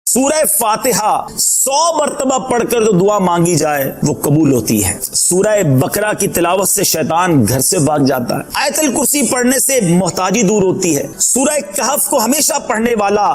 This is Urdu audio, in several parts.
سورہ فاتحہ 100 مرتبہ پڑھ کر جو دعا مانگی جائے وہ قبول ہوتی ہے۔ سورہ بقرہ کی تلاوت سے شیطان گھر سے بھاگ جاتا ہے۔ آیت الکرسی پڑھنے سے محتاجی دور ہوتی ہے۔ سورہ کہف کو ہمیشہ پڑھنے والا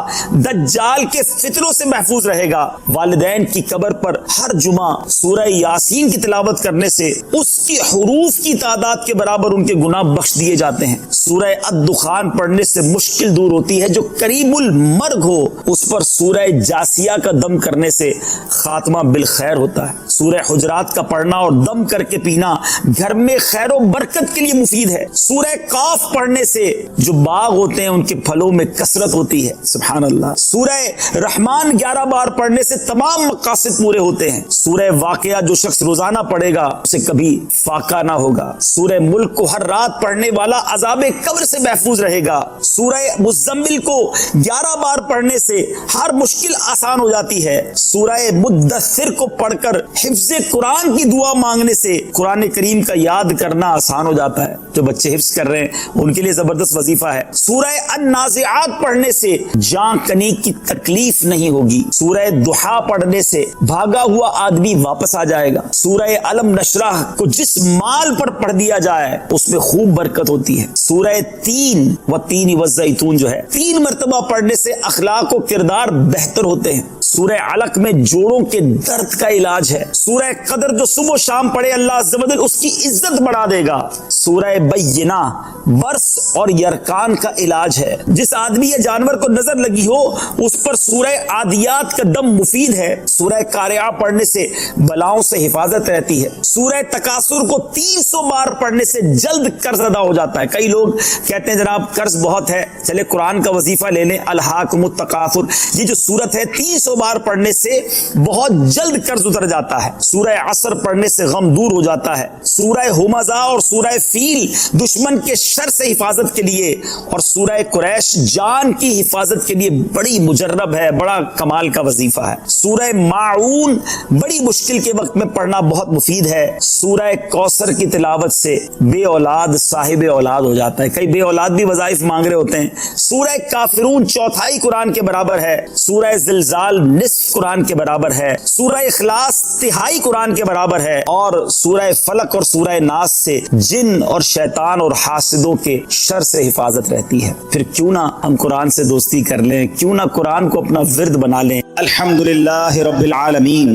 دجال کے فتنوں سے محفوظ رہے گا۔ والدین کی قبر پر ہر جمعہ سورہ یاسین کی تلاوت کرنے سے اس کی حروف کی تعداد کے برابر ان کے گناہ بخش دیے جاتے ہیں۔ سورہ الدخان پڑھنے سے مشکل دور ہوتی ہے۔ جو قریب المرگ ہو اس پر سورہ جاسیہ کا دم کرنے سے خاتمہ بالخیر ہوتا ہے۔ سورہ حجرات کا پڑھنا اور دم کر کے پینا گھر میں خیر و برکت کے لیے مفید ہے۔ سورہ قاف پڑھنے سے جو باغ ہوتے ہیں ان کے پھلوں میں کثرت ہوتی ہے۔ سبحان اللہ۔ سورہ رحمان 11 بار پڑھنے سے تمام مقاصد پورے ہوتے ہیں۔ سورہ واقعہ جو شخص روزانہ پڑھے گا اسے کبھی فاقہ نہ ہوگا۔ سورہ ملک کو ہر رات پڑھنے والا عذاب قبر سے محفوظ رہے گا۔ سورہ مزمل کو 11 بار پڑھنے سے ہر مشکل آسان ہو جاتی ہے۔ سورہ مدثر کو پڑھ کر حفظ قرآن کی دعا مانگنے سے قرآن کریم کا یاد کرنا آسان ہو جاتا ہے۔ جو بچے حفظ کر رہے ہیں ان کے لیے زبردست وظیفہ ہے۔ سورہ النازعات پڑھنے سے جان کنی کی تکلیف نہیں ہوگی۔ سورہ دحا پڑھنے سے بھاگا ہوا آدمی واپس آ جائے گا۔ سورہ علم نشرح کو جس مال پر پڑھ دیا جائے اس میں خوب برکت ہوتی ہے۔ سورہ تین و تین والزیتون جو ہے 3 مرتبہ پڑھنے سے اخلاق و کردار بہتر ہوتے ہیں۔ سورہ علق میں جوڑوں کے درد کا علاج ہے۔ سورہ قدر جو صبح و شام پڑھے اللہ عز و جل اس کی عزت بڑھا دے گا۔ سورہ بینہ برس اور یرکان کا علاج ہے۔ جس آدمی یا جانور کو نظر لگی ہو اس پر سورہ عادیات کا دم مفید ہے۔ سورہ قارعہ پڑھنے سے بلاؤں سے حفاظت رہتی ہے۔ سورہ تکاثر کو 300 بار پڑھنے سے جلد قرض ادا ہو جاتا ہے۔ کئی لوگ کہتے ہیں جناب قرض بہت ہے، چلے قرآن کا وظیفہ لے لیں، الہاکم التکاثر۔ یہ جو سورت ہے 300 بار پڑھنے سے بہت جلد قرض اتر جاتا ہے۔ سورہ عصر پڑھنے سے غم دور ہو جاتا ہے۔ سورہ ہمزہ اور سورہ فیل دشمن کے شر سے حفاظت کے لیے، اور سورہ قریش جان کی حفاظت کے لیے بڑی مجرب ہے، بڑا کمال کا وظیفہ ہے۔ سورہ ماعون بڑی مشکل کے وقت میں پڑھنا بہت مفید ہے۔ سورہ کوثر کی تلاوت سے بے اولاد صاحب اولاد ہو جاتا ہے۔ کئی بے اولاد بھی وظائف مانگ رہے ہوتے ہیں۔ سورہ کافرون 1/4 قرآن کے برابر ہے۔ سورہ زلزال نصف قرآن کے برابر ہے۔ سورہ اخلاص 1/3 قرآن کے برابر ہے، اور سورہ فلق اور سورہ ناس سے جن اور شیطان اور حاسدوں کے شر سے حفاظت رہتی ہے۔ پھر کیوں نہ ہم قرآن سے دوستی کر لیں، کیوں نہ قرآن کو اپنا ورد بنا لیں۔ الحمدللہ رب العالمین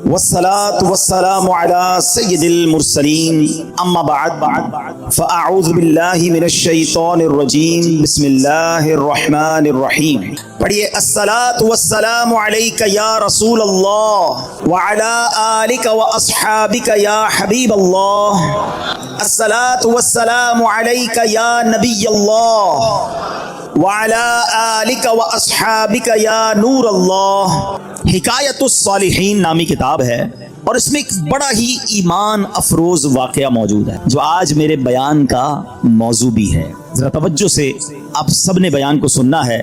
والصلاة والسلام علی سید المرسلین، اما بعد فاعوذ باللہ من الشیطان الرجیم، بسم اللہ الرحمن الرحیم۔ پڑھیے الصلاة والسلام علیک یا رسول اللہ وعلی آلک واصحابک یا حبیب اللہ، الصلاة والسلام علیک یا نبی اللہ وعلی آلک واصحابک یا نور اللہ۔ حکایت الصالحین نامی کتاب ہے، اور اس میں ایک بڑا ہی ایمان افروز واقعہ موجود ہے جو آج میرے بیان کا موضوع بھی ہے۔ ذرا توجہ سے آپ سب نے بیان کو سننا ہے۔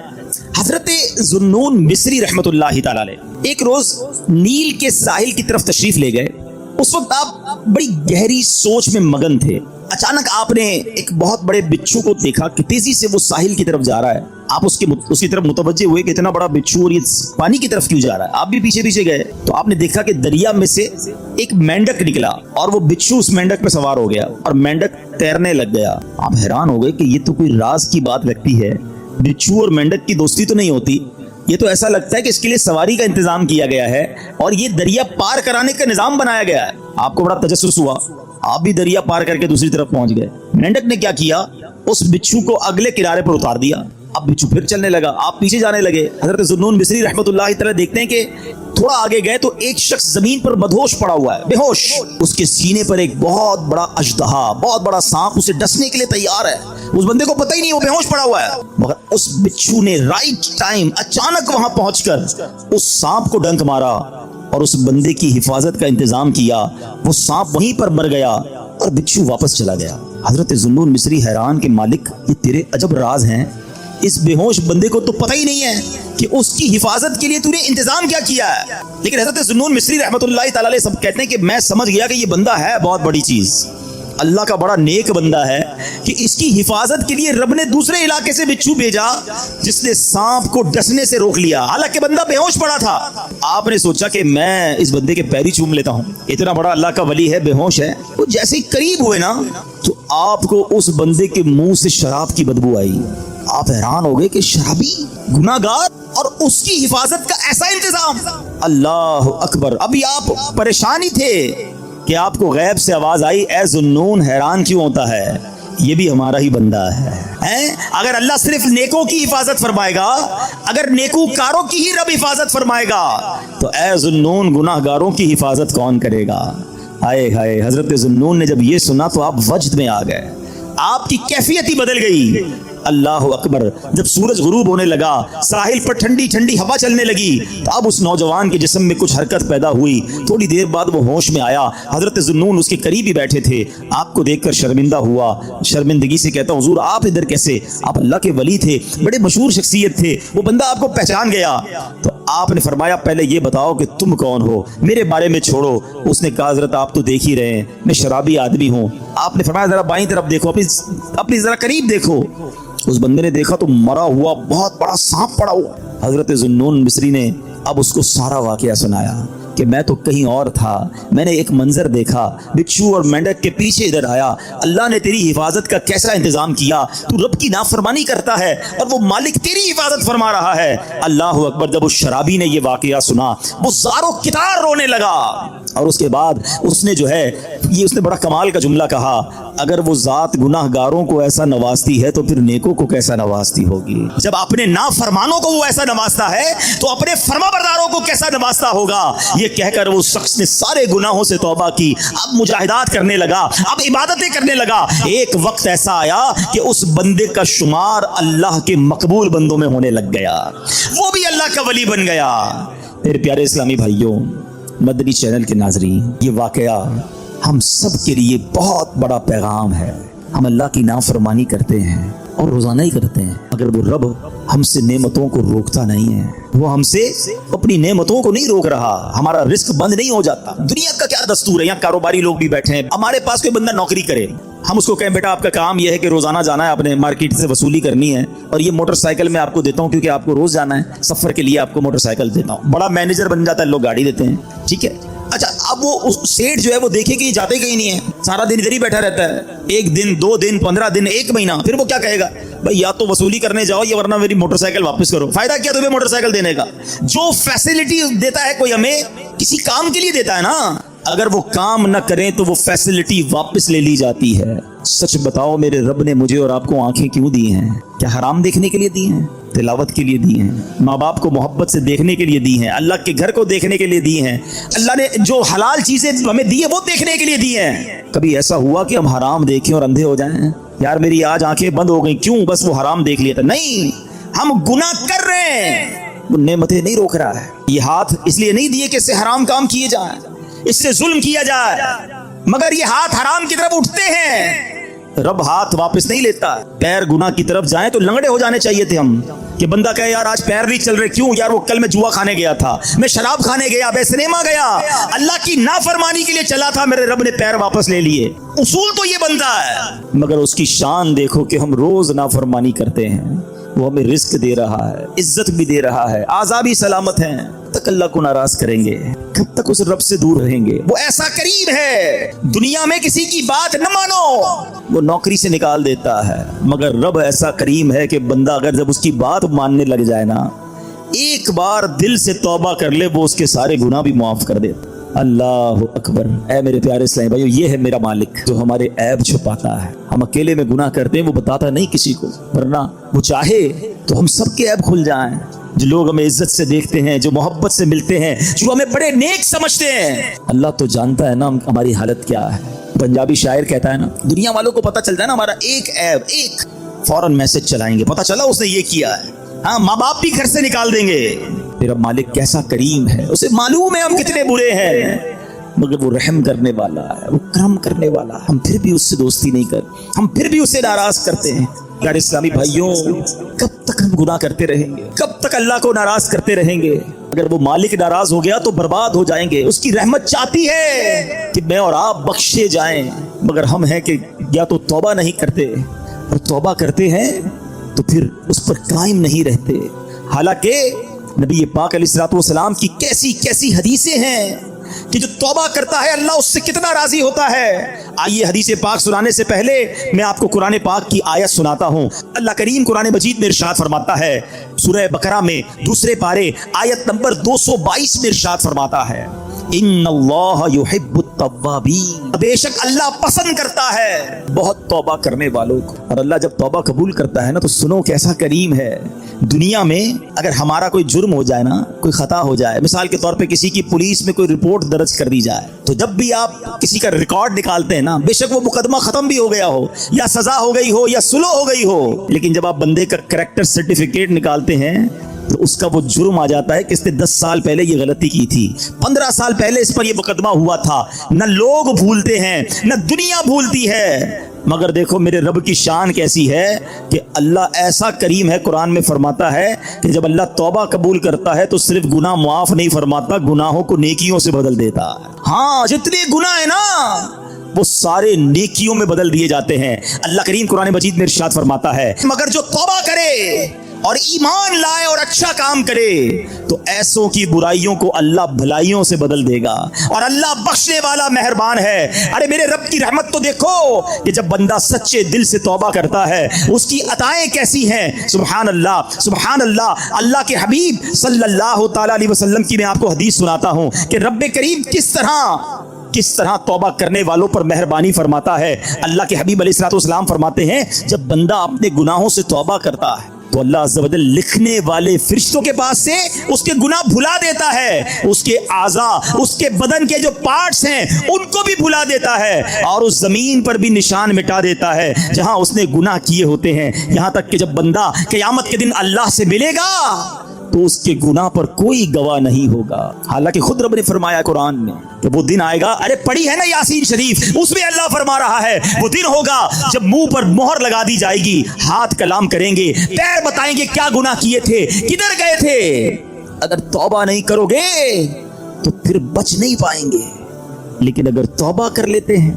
حضرت ذوالنون مصری رحمت اللہ تعالی علیہ ایک روز نیل کے ساحل کی طرف تشریف لے گئے۔ اس وقت آپ بڑی گہری سوچ میں مگن تھے۔ اچانک آپ نے ایک بہت بڑے بچھو کو دیکھا کہ تیزی سے وہ ساحل کی طرف جا رہا ہے۔ آپ اس کی طرف متوجہ ہوئے کہ اتنا بڑا بچھو اور یہ پانی کی طرف کیوں جا رہا ہے۔ آپ بھی پیچھے پیچھے گئے تو آپ نے دیکھا کہ دریا میں سے ایک مینڈک نکلا، اور وہ بچھو اس مینڈک پہ سوار ہو گیا اور مینڈک تیرنے لگ گیا۔ آپ حیران ہو گئے کہ یہ تو کوئی راز کی بات لگتی ہے، بچھو اور مینڈک کی دوستی تو نہیں ہوتی، یہ تو ایسا لگتا ہے کہ اس کے لیے سواری کا انتظام کیا گیا ہے اور یہ دریا پار کرانے کا نظام بنایا گیا ہے۔ آپ کو بڑا تجسس ہوا، آپ بھی دریا پار کر کے دوسری طرف پہنچ گئے۔ مینڈک نے کیا کیا، اس بچھو کو اگلے کنارے پر اتار دیا۔ اب بچھو پھر چلنے لگا، آپ پیچھے جانے لگے۔ حضرت ذوالنون مصری رحمۃ اللہ تعالی دیکھتے ہیں کہ تھوڑا آگے گئے تو ایک شخص زمین پر مدہوش پڑا ہوا ہے، بے ہوش۔ اس کے سینے پر ایک بہت بڑا اژدہا، بہت بڑا سانپ اسے ڈسنے کے لیے تیار ہے۔ اس بندے کو پتہ ہی نہیں وہ بے ہوش پڑا ہوا ہے، مگر اس بچھو نے رائٹ ٹائم اچانک وہاں پہنچ کر اس سانپ کو ڈنک مارا اور اس بندے کی حفاظت کا انتظام کیا۔ وہ سانپ وہیں پر مر گیا اور بچھو واپس چلا گیا۔ حضرت ذوالنون مصری حیران کہ مالک یہ تیرے عجب راز ہیں، اس بے ہوش بندے کو تو پتہ ہی نہیں ہے کہ اس کی حفاظت کے لیے تو نے انتظام کیا کیا ہے۔ لیکن حضرت ذوالنون مصری رحمۃ اللہ تعالی علیہ سب کہتے ہیں کہ میں سمجھ گیا کہ یہ بندہ ہے بہت بڑی چیز، اللہ کا بڑا نیک بندہ ہے کہ اس کی حفاظت کے لیے رب نے دوسرے علاقے سے بچھو بھیجا جس نے سانپ کو ڈسنے سے روک لیا، حالانکہ بندہ بے ہوش پڑا تھا۔ آپ نے سوچا کہ میں اس بندے کے پیری چوم لیتا ہوں، اتنا بڑا اللہ کا ولی ہے، بے ہوش ہے۔ وہ جیسے ہی قریب ہوئے نا تو آپ کو اس بندے کے منہ سے شراب کی بدبو آئی۔ آپ حیران ہو گئے کہ شرابی، گناہ گار، اور اس کی حفاظت کا ایسا انتظام۔ اللہ اکبر۔ ابھی آپ پریشان ہی تھے کہ آپ کو غیب سے آواز آئی، اے ذوالنون حیران کیوں ہوتا ہے، یہ بھی ہمارا ہی بندہ ہے۔ اگر اللہ صرف نیکوں کی حفاظت فرمائے گا، اگر نیکوکاروں کی ہی رب حفاظت فرمائے گا تو اے ذوالنون گناہ گاروں کی حفاظت کون کرے گا؟ ہائے ہائے، حضرت ذوالنون نے جب یہ سنا تو آپ وجد میں آ گئے، آپ کی کیفیت ہی بدل گئی۔ اللہ اکبر۔ جب سورج غروب ہونے لگا، ساحل پر ٹھنڈی ٹھنڈی ہوا چلنے لگی تو اب اس نوجوان کے جسم میں کچھ حرکت پیدا ہوئی۔ تھوڑی دیر بعد وہ ہوش میں آیا۔ حضرت ذوالنون اس کے قریب ہی بیٹھے تھے، آپ کو دیکھ کر شرمندہ ہوا، شرمندگی سے کہتا حضور آپ ادھر کیسے؟ آپ اللہ کے ولی تھے، بڑے مشہور شخصیت تھے، وہ بندہ آپ کو پہچان گیا۔ تو آپ نے فرمایا پہلے یہ بتاؤ کہ تم کون ہو، میرے بارے میں چھوڑو۔ اس نے کہا حضرت آپ تو دیکھ ہی رہے ہیں میں شرابی آدمی ہوں۔ آپ نے فرمایا ذرا بائیں طرف دیکھو، اپنی ذرا قریب دیکھو۔ اس بندے نے دیکھا تو مرا ہوا بہت بڑا سانپ پڑا ہوا۔ حضرت ذوالنون مصری نے اب اس کو سارا واقعہ سنایا کہ میں تو کہیں اور تھا، میں نے ایک منظر دیکھا، بچھو اور مینڈک کے پیچھے ادھر آیا، اللہ نے تیری حفاظت کا کیسا انتظام کیا، تو رب کی نافرمانی کرتا ہے اور وہ مالک تیری حفاظت فرما رہا ہے۔ اللہ اکبر۔ جب اس شرابی نے یہ واقعہ سنا وہ زارو کتار رونے لگا، اور اس کے بعد اس نے جو ہے یہ اس نے بڑا کمال کا جملہ کہا، اگر وہ ذات گناہ گاروں کو ایسا نوازتی ہے تو پھر نیکوں کو کیسا نوازتی ہوگی؟ جب اپنے نافرمانوں کو وہ ایسا نوازتا ہے تو اپنے فرما برداروں کو کیسا نوازتا ہوگا؟ یہ کہہ کر وہ شخص نے سارے گناہوں سے توبہ کی، اب مجاہدات کرنے لگا، اب عبادتیں کرنے لگا۔ ایک وقت ایسا آیا کہ اس بندے کا شمار اللہ کے مقبول بندوں میں ہونے لگ گیا، وہ بھی اللہ کا ولی بن گیا۔ میرے پیارے اسلامی بھائیوں، مدنی چینل کے ناظرین، یہ واقعہ ہم سب کے لیے بہت بڑا پیغام ہے۔ ہم اللہ کی نافرمانی کرتے ہیں اور روزانہ ہی کرتے ہیں، مگر وہ رب ہم سے نعمتوں کو روکتا نہیں ہے، وہ ہم سے اپنی نعمتوں کو نہیں روک رہا، ہمارا رزق بند نہیں ہو جاتا۔ دنیا کا کیا دستور ہے، یہاں کاروباری لوگ بھی بیٹھے ہیں، ہمارے پاس کوئی بندہ نوکری کرے، ہم اس کو کہیں بیٹا آپ کا کام یہ ہے کہ روزانہ جانا ہے، اپنے مارکیٹ سے وصولی کرنی ہے، اور یہ موٹر سائیکل میں آپ کو دیتا ہوں کیونکہ آپ کو روز جانا ہے، سفر کے لیے آپ کو موٹر سائیکل دیتا ہوں۔ بڑا مینیجر بن جاتا ہے، لوگ گاڑی دیتے ہیں، ٹھیک ہے۔ اچھا اب وہ سیٹ جو ہے وہ دیکھے کہ یہ جاتے کہیں نہیں ہے، سارا دن ادھر ہی بیٹھا رہتا ہے، ایک دن، 2 دن، 15 دن، 1 مہینہ، پھر وہ کیا کہے گا؟ بھائی یا تو وصولی کرنے جاؤ یا ورنہ میری موٹر سائیکل واپس کرو۔ فائدہ کیا تمہیں موٹر سائیکل دینے کا؟ جو فیسلٹی دیتا ہے کوئی ہمیں کسی کام کے لیے دیتا ہے نا، اگر وہ کام نہ کریں تو وہ فیسلٹی واپس لے لی جاتی ہے۔ سچ بتاؤ میرے رب نے مجھے اور آپ کو آنکھیں کیوں دی ہیں؟ کیا حرام دیکھنے کے لیے دی ہیں؟ تلاوت کے لیے دی ہیں، ماں باپ کو محبت سے دیکھنے کے لیے دی ہیں، اللہ کے گھر کو دیکھنے کے لیے دی ہیں، اللہ نے جو حلال چیزیں ہمیں دی ہیں وہ دیکھنے کے لیے دی ہیں۔ کبھی ایسا ہوا کہ ہم حرام دیکھیں اور اندھے ہو جائیں؟ یار میری آج آنکھیں بند ہو گئی، کیوں؟ بس وہ حرام دیکھ لیا تھا۔ نہیں، ہم گناہ کر رہے ہیں، وہ نعمتیں نہیں روک رہا ہے۔ یہ ہاتھ اس لیے نہیں دیے کہ اس سے حرام کام کیے جائیں، اس سے ظلم کیا جائے، مگر یہ ہاتھ حرام کی طرف اٹھتے ہیں، رب ہاتھ واپس نہیں لیتا۔ پیر گناہ کی طرف جائیں تو لنگڑے ہو جانے چاہیے تھے ہم، کہ بندہ کہے یار آج پیر نہیں چل رہے، کیوں یار؟ وہ کل میں جوا کھانے گیا تھا، میں شراب کھانے گیا، میں سنیما گیا، اللہ کی نافرمانی کے لیے چلا تھا، میرے رب نے پیر واپس لے لیے۔ اصول تو یہ بنتا ہے، مگر اس کی شان دیکھو کہ ہم روز نافرمانی کرتے ہیں، وہ ہمیں رزق دے رہا ہے، عزت بھی دے رہا ہے، اعضاء بھی سلامت ہیں، تک اللہ کو ناراض کریں گے؟ کب تک اس رب سے دور رہیں گے؟ وہ ایسا کریم ہے، دنیا میں کسی کی بات نہ مانو، وہ نوکری سے نکال دیتا ہے، مگر رب ایسا کریم ہے کہ بندہ اگر جب اس کی بات ماننے لگ جائے نا، ایک بار دل سے توبہ کر لے، وہ اس کے سارے گناہ بھی معاف کر دیتا۔ اللہ اکبر۔ اے میرے پیارے اسلامی بھائیو، یہ ہے میرا مالک جو ہمارے عیب چھپاتا ہے۔ ہم اکیلے میں گناہ کرتے ہیں، وہ بتاتا نہیں کسی کو، ورنہ وہ چاہے تو ہم سب کے عیب کھل جائیں۔ جو لوگ ہمیں عزت سے دیکھتے ہیں، جو محبت سے ملتے ہیں، جو ہمیں بڑے نیک سمجھتے ہیں، اللہ تو جانتا ہے نا ہماری حالت کیا ہے۔ پنجابی شاعر کہتا ہے نا، دنیا والوں کو پتہ چلتا ہے نا ہمارا ایک عیب، ایک فوراً میسج چلائیں گے، پتہ چلا اس نے یہ کیا ہے، ہاں ماں باپ بھی گھر سے نکال دیں گے۔ میرا مالک کیسا کریم ہے، اسے معلوم ہے ہم کتنے برے ہیں، مگر وہ رحم کرنے والا ہے، وہ کرم کرنے والا ہے، ہم پھر بھی اس سے دوستی نہیں کرتے، ہم پھر بھی اسے ناراض کرتے ہیں۔ یار اسلامی بھائیوں، کب تک ہم گناہ کرتے رہیں گے؟ کب تک اللہ کو ناراض کرتے رہیں گے؟ اگر وہ مالک ناراض ہو گیا تو برباد ہو جائیں گے. اس کی رحمت چاہتی ہے کہ میں اور آپ بخشے جائیں، مگر ہم ہیں کہ یا تو توبہ نہیں کرتے، اور توبہ کرتے ہیں تو پھر اس پر قائم نہیں رہتے. حالانکہ نبی پاک علیہ الصلوۃ والسلام کی کیسی کیسی حدیثیں ہیں کہ جو توبہ کرتا ہے اللہ اس سے کتنا راضی ہوتا ہے. آئیے حدیث پاک سنانے سے پہلے میں آپ کو قرآن پاک کی آیت سناتا ہوں. اللہ کریم قرآن مجید میں ارشاد فرماتا ہے، سورہ بقرہ میں دوسرے پارے آیت نمبر 222 میں ارشاد فرماتا ہے، ان اللہ یحب التوابین، بے شک اللہ پسند کرتا ہے بہت توبہ کرنے والوں کو. اور اللہ جب توبہ قبول کرتا ہے نا تو سنو کیسا کریم ہے. دنیا میں اگر ہمارا کوئی جرم ہو جائے نا، کوئی خطا ہو جائے، مثال کے طور پہ کسی کی پولیس میں کوئی رپورٹ درج کر دی جائے، تو جب بھی آپ کسی کا ریکارڈ نکالتے ہیں نا، بے شک وہ مقدمہ ختم بھی ہو گیا ہو یا سزا ہو گئی ہو یا سلو ہو گئی ہو، لیکن جب آپ بندے کا کریکٹر سرٹیفکیٹ نکالتے ہیں تو اس کا وہ جرم آ جاتا ہے کہ اس نے 10 سال پہلے یہ غلطی کی تھی، 15 سال پہلے اس پر یہ مقدمہ ہوا تھا. نہ لوگ بھولتے ہیں نہ دنیا بھولتی ہے. مگر دیکھو میرے رب کی شان کیسی ہے کہ اللہ ایسا کریم ہے. قرآن میں فرماتا ہے کہ جب اللہ توبہ قبول کرتا ہے تو صرف گناہ معاف نہیں فرماتا، گناہوں کو نیکیوں سے بدل دیتا ہے. ہاں جتنے گناہ ہیں نا وہ سارے نیکیوں میں بدل دیے جاتے ہیں. اللہ کریم قرآن مجید میں ارشاد فرماتا ہے، مگر جو توبہ کرے اور ایمان لائے اور اچھا کام کرے تو ایسوں کی برائیوں کو اللہ بھلائیوں سے بدل دے گا، اور اللہ بخشنے والا مہربان ہے. ارے میرے رب کی رحمت تو دیکھو کہ جب بندہ سچے دل سے توبہ کرتا ہے اس کی عطائیں کیسی ہیں. سبحان اللہ سبحان اللہ. اللہ کے حبیب صلی اللہ تعالی علیہ وسلم کی میں آپ کو حدیث سناتا ہوں کہ رب کریم کس طرح توبہ کرنے والوں پر مہربانی فرماتا ہے. اللہ کے حبیب علیہ الصلوۃ والسلام فرماتے ہیں جب بندہ اپنے گناہوں سے توبہ کرتا ہے تو اللہ عز و جل لکھنے والے فرشتوں کے پاس سے اس کے گناہ بھلا دیتا ہے، اس کے اعضاء، اس کے بدن کے جو پارٹس ہیں ان کو بھی بھلا دیتا ہے، اور اس زمین پر بھی نشان مٹا دیتا ہے جہاں اس نے گناہ کیے ہوتے ہیں. یہاں تک کہ جب بندہ قیامت کے دن اللہ سے ملے گا تو اس کے گناہ پر کوئی گواہ نہیں ہوگا. حالانکہ خود رب نے فرمایا قرآن میں کہ وہ دن آئے گا، ارے پڑھی ہے نا یاسین شریف، اس میں اللہ فرما رہا ہے وہ دن ہوگا جب منہ پر مہر لگا دی جائے گی، ہاتھ کلام کریں گے، پیر بتائیں گے کیا گناہ کیے تھے، کدھر گئے تھے. اگر توبہ نہیں کرو گے تو پھر بچ نہیں پائیں گے. لیکن اگر توبہ کر لیتے ہیں،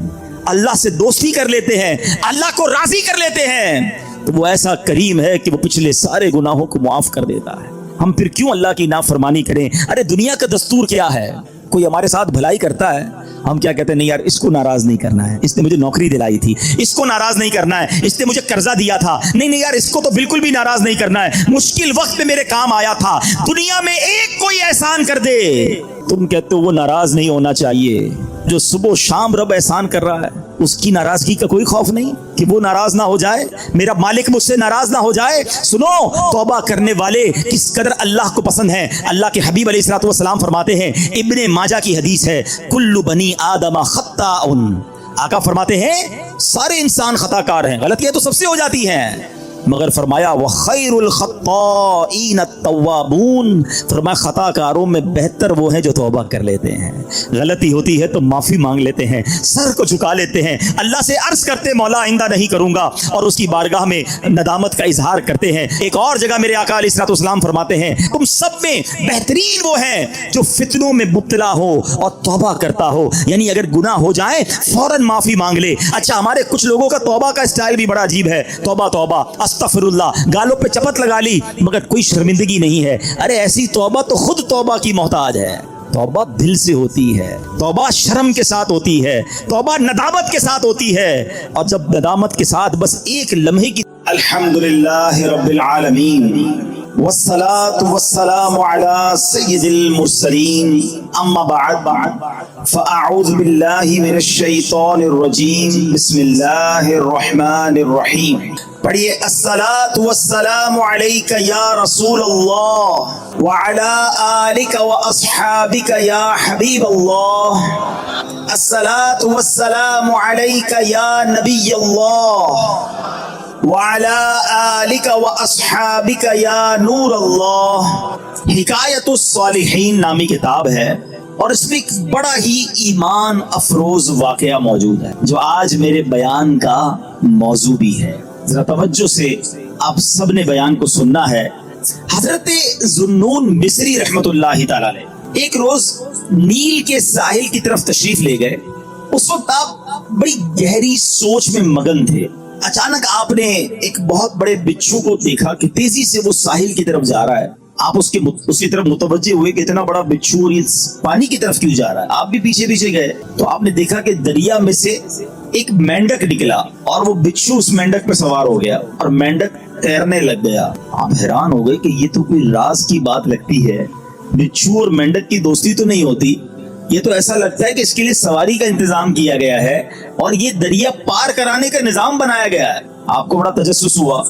اللہ سے دوستی کر لیتے ہیں، اللہ کو راضی کر لیتے ہیں، تو وہ ایسا کریم ہے کہ وہ پچھلے سارے گناہوں کو معاف کر دیتا ہے. ہم پھر کیوں اللہ کی نافرمانی کریں؟ ارے دنیا کا دستور کیا ہے؟ کوئی ہمارے ساتھ بھلائی کرتا ہے، ہم کیا کہتے ہیں، نہیں یار اس کو ناراض نہیں کرنا ہے، اس نے مجھے نوکری دلائی تھی، اس کو ناراض نہیں کرنا ہے، اس نے مجھے قرضہ دیا تھا، نہیں یار اس کو تو بالکل بھی ناراض نہیں کرنا ہے، مشکل وقت میں میرے کام آیا تھا. دنیا میں ایک کوئی احسان کر دے تم کہتے ہو وہ ناراض نہیں ہونا چاہیے. جو صبح و شام رب احسان کر رہا ہے اس کی ناراضگی کا کوئی خوف نہیں کہ وہ ناراض نہ ہو جائے، میرا مالک مجھ سے ناراض نہ ہو جائے. سنو توبہ کرنے والے کس قدر اللہ کو پسند ہیں. اللہ کے حبیب علیہ الصلوۃ والسلام فرماتے ہیں، ابن ماجہ کی حدیث ہے، کل بنی آدم خطاء. آقا فرماتے ہیں سارے انسان خطا کار ہیں، غلطیاں تو سب سے ہو جاتی ہیں، مگر فرمایا وَخَيْرُ الْخَطَّائِينَ التَّوَّابُونَ، فرمایا خطا کاروں میں بہتر وہ ہیں جو توبہ کر لیتے ہیں. غلطی ہوتی ہے تو معافی مانگ لیتے ہیں، سر کو جھکا لیتے ہیں، اللہ سے عرض کرتے مولا آئندہ نہیں کروں گا، اور اس کی بارگاہ میں ندامت کا اظہار کرتے ہیں. ایک اور جگہ میرے آقا علیہ الصلوۃ والسلام فرماتے ہیں تم سب میں بہترین وہ ہیں جو فتنوں میں مبتلا ہو اور توبہ کرتا ہو. یعنی اگر گناہ ہو جائے فوراً معافی مانگ لے. اچھا ہمارے کچھ لوگوں کا توبہ کا اسٹائل بھی بڑا عجیب ہے، توبہ توبہ استغفر اللہ، گالوں پہ چپت لگا لی مگر کوئی شرمندگی نہیں ہے. ارے ایسی توبہ تو خود توبہ کی محتاج ہے. توبہ دل سے ہوتی ہے، توبہ شرم کے ساتھ ہوتی ہے، توبہ ندامت کے ساتھ ہوتی ہے. اور جب ندامت کے ساتھ بس ایک لمحے کی الحمدللہ رب العالمین والصلاة والسلام على سید المرسلین، اما بعد فاعوذ باللہ من الشیطان الرجیم، بسم اللہ الرحمن الرحیم. پڑھیے الصلاة والسلام علیک یا رسول اللہ وعلی آلک واصحابک یا حبیب اللہ. الصلاة والسلام علیک یا نبی اللہ وعلى آلک واصحابک یا نور اللہ. حکایت الصالحین نامی کتاب ہے اور اس میں ایک بڑا ہی ایمان افروز واقعہ موجود ہے جو آج میرے بیان کا موضوع بھی ہے. ذرا توجہ سے آپ سب نے بیان کو سننا ہے. حضرت ذوالنون مصری رحمت اللہ تعالی علیہ ایک روز نیل کے ساحل کی طرف تشریف لے گئے. اس وقت آپ بڑی گہری سوچ میں مگن تھے. اچانک آپ نے ایک بہت بڑے بچھو کو دیکھا کہ تیزی سے وہ ساحل کی طرف جا رہا ہے. آپ اس کی طرف متوجہ ہوئے کہ اتنا بڑا بچھو اور پانی کی طرف کیوں جا رہا ہے. آپ بھی پیچھے پیچھے گئے تو آپ نے دیکھا کہ دریا میں سے ایک مینڈک نکلا اور وہ بچھو اس مینڈک پہ سوار ہو گیا اور مینڈک تیرنے لگ گیا. آپ حیران ہو گئے کہ یہ تو کوئی راز کی بات لگتی ہے. بچھو اور مینڈک کی دوستی تو نہیں ہوتی. یہ تو ایسا لگتا ہے کہ اس کے لیے سواری کا انتظام کیا گیا ہے اور یہ دریا پار کرانے کا نظام بنایا گیا ہے. آپ کو بڑا تجسس ہوا.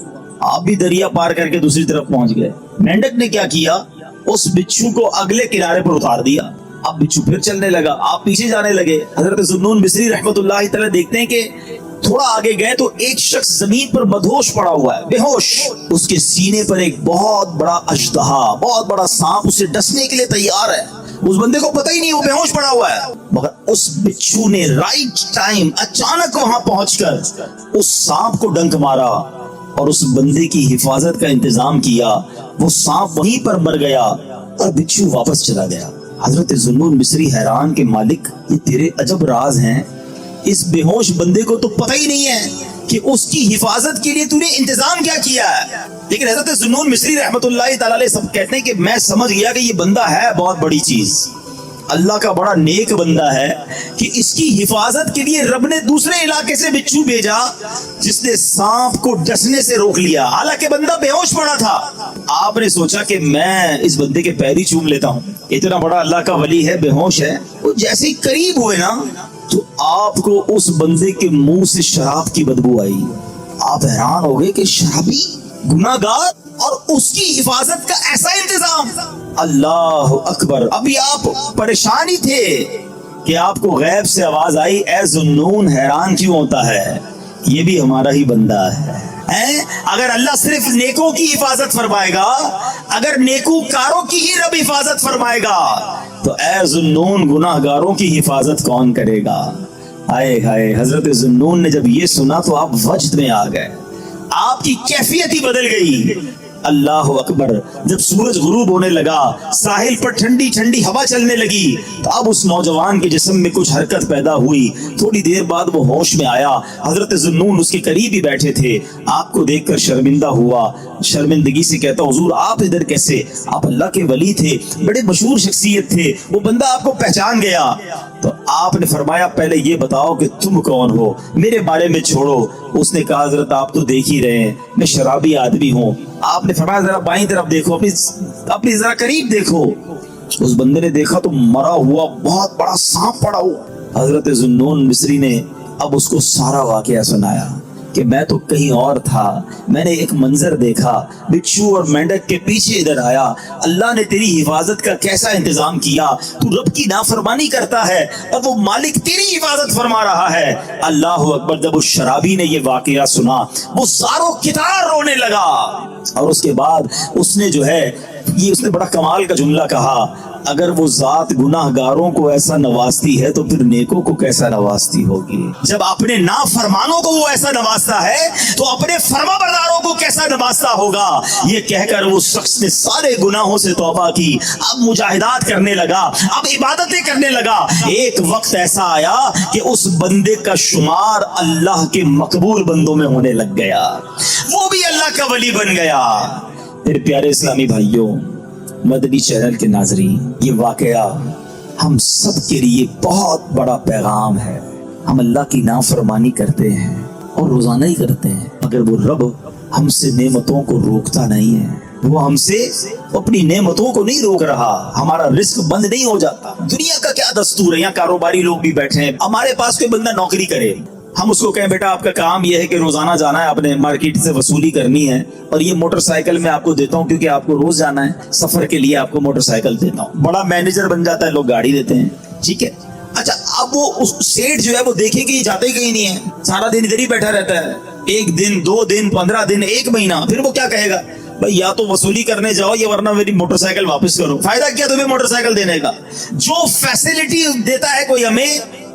آپ بھی دریا پار کر کے دوسری طرف پہنچ گئے. مینڈک نے کیا کیا, اس بچھو کو اگلے کنارے پر اتار دیا. اب بچھو پھر چلنے لگا, آپ پیچھے جانے لگے. حضرت ذوالنون مصری رحمت اللہ تعالی دیکھتے ہیں کہ تھوڑا آگے گئے تو ایک شخص زمین پر مدہوش پڑا ہوا ہے, بے ہوش. اس کے سینے پر ایک بہت بڑا اژدہا, بہت بڑا سانپ اسے ڈسنے کے لیے تیار ہے. اس بندے کو پتہ ہی نہیں وہ بے ہوش پڑا ہوا ہے, مگر اس بچھو نے رائٹ ٹائم اچانک وہاں پہنچ کر اس سانپ کو ڈنک مارا اور اس بندے کی حفاظت کا انتظام کیا. وہ سانپ وہیں پر مر گیا اور بچھو واپس چلا گیا. حضرت ذوالنون مصری حیران کہ مالک یہ تیرے عجب راز ہیں. اس بے ہوش بندے کو تو پتہ ہی نہیں ہے کہ اس کی حفاظت کے لیے تو نے انتظام کیا کیا ہے. لیکن حضرت ذوالنون مصری رحمت اللہ تعالی علیہ سب کہتے ہیں کہ میں سمجھ گیا کہ یہ بندہ ہے بہت بڑی چیز, اللہ کا بڑا نیک بندہ ہے کہ اس کی حفاظت کے لیے رب نے دوسرے علاقے سے بچھو بھیجا جس نے سانپ کو ڈسنے سے روک لیا, حالانکہ بندہ بے ہوش پڑا تھا. آپ نے سوچا کہ میں اس بندے کے پیر ہی چوم لیتا ہوں, اتنا بڑا اللہ کا ولی ہے, بے ہوش ہے. وہ جیسے ہی قریب ہوئے نا تو آپ کو اس بندے کے منہ سے شراب کی بدبو آئی. آپ حیران ہو گئے کہ شرابی, گناہگار, اور اس کی حفاظت کا ایسا انتظام. اللہ اکبر. ابھی آپ پریشانی تھے کہ آپ کو غیب سے آواز آئی, اے ذوالنون حیران کیوں ہوتا ہے, یہ بھی ہمارا ہی بندہ ہے. اگر اللہ صرف نیکوں کی حفاظت فرمائے گا, اگر نیکوکاروں کی ہی رب حفاظت فرمائے گا, تو اے ذوالنون گناہگاروں کی حفاظت کون کرے گا. ہائے ہائے. حضرت ذوالنون نے جب یہ سنا تو آپ وجد میں آ گئے, آپ کی کیفیت ہی بدل گئی. اللہ اکبر. جب سورج غروب ہونے لگا, ساحل پر ٹھنڈی ٹھنڈی ہوا چلنے لگی, تو اب اس نوجوان کے جسم میں کچھ حرکت پیدا ہوئی. تھوڑی دیر بعد وہ ہوش میں آیا. حضرت ذوالنون اس کے قریب ہی بیٹھے تھے. آپ کو دیکھ کر شرمندہ ہوا, شرمندگی سے کہتا, حضور آپ ادھر کیسے؟ آپ اللہ کے ولی تھے, بڑے مشہور شخصیت تھے, وہ بندہ آپ کو پہچان گیا. تو آپ نے فرمایا پہلے یہ بتاؤ کہ تم کون ہو, میرے بارے میں چھوڑو. اس نے کہا حضرت آپ تو دیکھ ہی رہے ہیں میں شرابی آدمی ہوں. آپ نے فرمایا ذرا بائیں طرف دیکھو, اپنی ذرا قریب دیکھو. اس بندے نے دیکھا تو مرا ہوا بہت بڑا سانپ پڑا ہوا. حضرت ذوالنون مصری نے اب اس کو سارا واقعہ سنایا کہ میں تو کہیں اور تھا, میں نے ایک منظر دیکھا, بچھو اور مینڈک کے پیچھے ادھر آیا, اللہ نے تیری حفاظت کا کیسا انتظام کیا, تو رب کی نافرمانی کرتا ہے اور وہ مالک تیری حفاظت فرما رہا ہے. اللہ اکبر. جب اس شرابی نے یہ واقعہ سنا وہ زاروں کتار رونے لگا, اور اس کے بعد اس نے جو ہے یہ اس نے بڑا کمال کا جملہ کہا, اگر وہ ذات گناہگاروں کو ایسا نوازتی ہے تو پھر نیکوں کو کیسا نوازتی ہوگی. جب اپنے نافرمانوں کو وہ ایسا نوازتا ہے تو اپنے فرما برداروں کو کیسا نوازتا ہوگا. یہ کہہ کر وہ شخص نے سارے گناہوں سے توبہ کی, اب مجاہدات کرنے لگا, اب عبادتیں کرنے لگا. ایک وقت ایسا آیا کہ اس بندے کا شمار اللہ کے مقبول بندوں میں ہونے لگ گیا, وہ بھی اللہ کا ولی بن گیا. میرے پیارے اسلامی بھائیوں, مدنی چینل کے ناظرین, یہ واقعہ ہم سب کے لیے بہت بڑا پیغام ہے. ہم اللہ کی نافرمانی کرتے ہیں اور روزانہ ہی کرتے ہیں, مگر وہ رب ہم سے نعمتوں کو روکتا نہیں ہے. وہ ہم سے اپنی نعمتوں کو نہیں روک رہا, ہمارا رزق بند نہیں ہو جاتا. دنیا کا کیا دستور ہے, یہاں کاروباری لوگ بھی بیٹھے ہیں, ہمارے پاس کوئی بندہ نوکری کرے, ہم اس کو کہیں بیٹا آپ کا کام یہ ہے کہ روزانہ جانا ہے, آپ نے مارکیٹ سے وصولی کرنی ہے, اور یہ موٹر سائیکل میں آپ کو دیتا ہوں کیونکہ آپ کو روز جانا ہے, سفر کے لیے آپ کو موٹر سائیکل دیتا ہوں. بڑا مینیجر بن جاتا ہے, لوگ گاڑی دیتے ہیں, ٹھیک ہے. اچھا, اب وہ اس سیٹ جو ہے وہ دیکھے کہ یہ جاتے ہی کہیں نہیں ہے, سارا دن ادھر ہی بیٹھا رہتا ہے, 1 دن 2 دن 15 دن 1 مہینہ, پھر وہ کیا کہے گا, بھائی یا تو وصولی کرنے جاؤ یا ورنہ میری موٹر سائیکل واپس کرو. فائدہ کیا تمہیں موٹر سائیکل دینے کا؟ جو فیسلٹی دیتا ہے کوئی ہمیں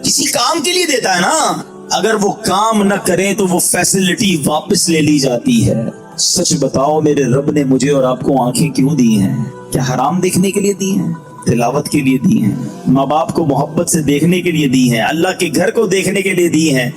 کسی کام کے لیے دیتا ہے نا, اگر وہ کام نہ کریں تو وہ فیسلٹی واپس لے لی جاتی ہے۔ سچ بتاؤ میرے رب نے مجھے اور آپ کو آنکھیں کیوں دی ہیں؟ کیا حرام دیکھنے کے لیے دی ہیں؟ تلاوت کے لیے دی ہیں؟ ماں باپ کو محبت سے دیکھنے کے لیے دی ہیں؟ اللہ کے گھر کو دیکھنے کے لیے دی ہیں؟